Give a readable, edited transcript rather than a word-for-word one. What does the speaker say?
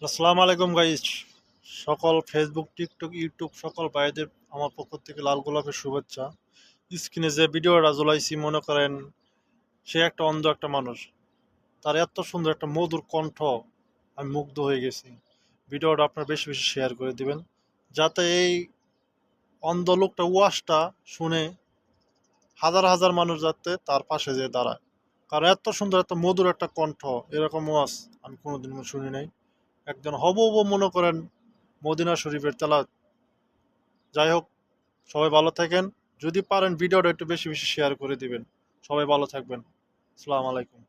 আসসালামু আলাইকুম গাইস। সকল ফেসবুক, টিকটক, ইউটিউব সকল ভাইদের আমার পক্ষ থেকে লাল গোলাপের শুভেচ্ছা। স্ক্রিনে যে ভিডিওটা জ্বলাইছি মনে করেন সে একটা অন্ধ একটা মানুষ, তার এত সুন্দর একটা মধুর কণ্ঠ, আমি মুগ্ধ হয়ে গেছি। ভিডিওটা আপনার বেশি বেশি শেয়ার করে দিবেন যাতে এই অন্ধ লোকটা ওয়াজটা শুনে হাজার হাজার মানুষ যাতে তার পাশে যেয়ে দাঁড়ায়। কারণ এত সুন্দর এত মধুর একটা কণ্ঠ, এরকম ওয়াজ আমি কোনোদিন শুনি নাই। একজন হবু মনে করেন মদিনা শরীফের তেলাওয়াত। যাই হোক, সবাই ভালো থাকেন। যদি পারেন ভিডিওটা একটু বেশি বেশি শেয়ার করে দিবেন। সবাই ভালো থাকবেন। আসসালামু আলাইকুম।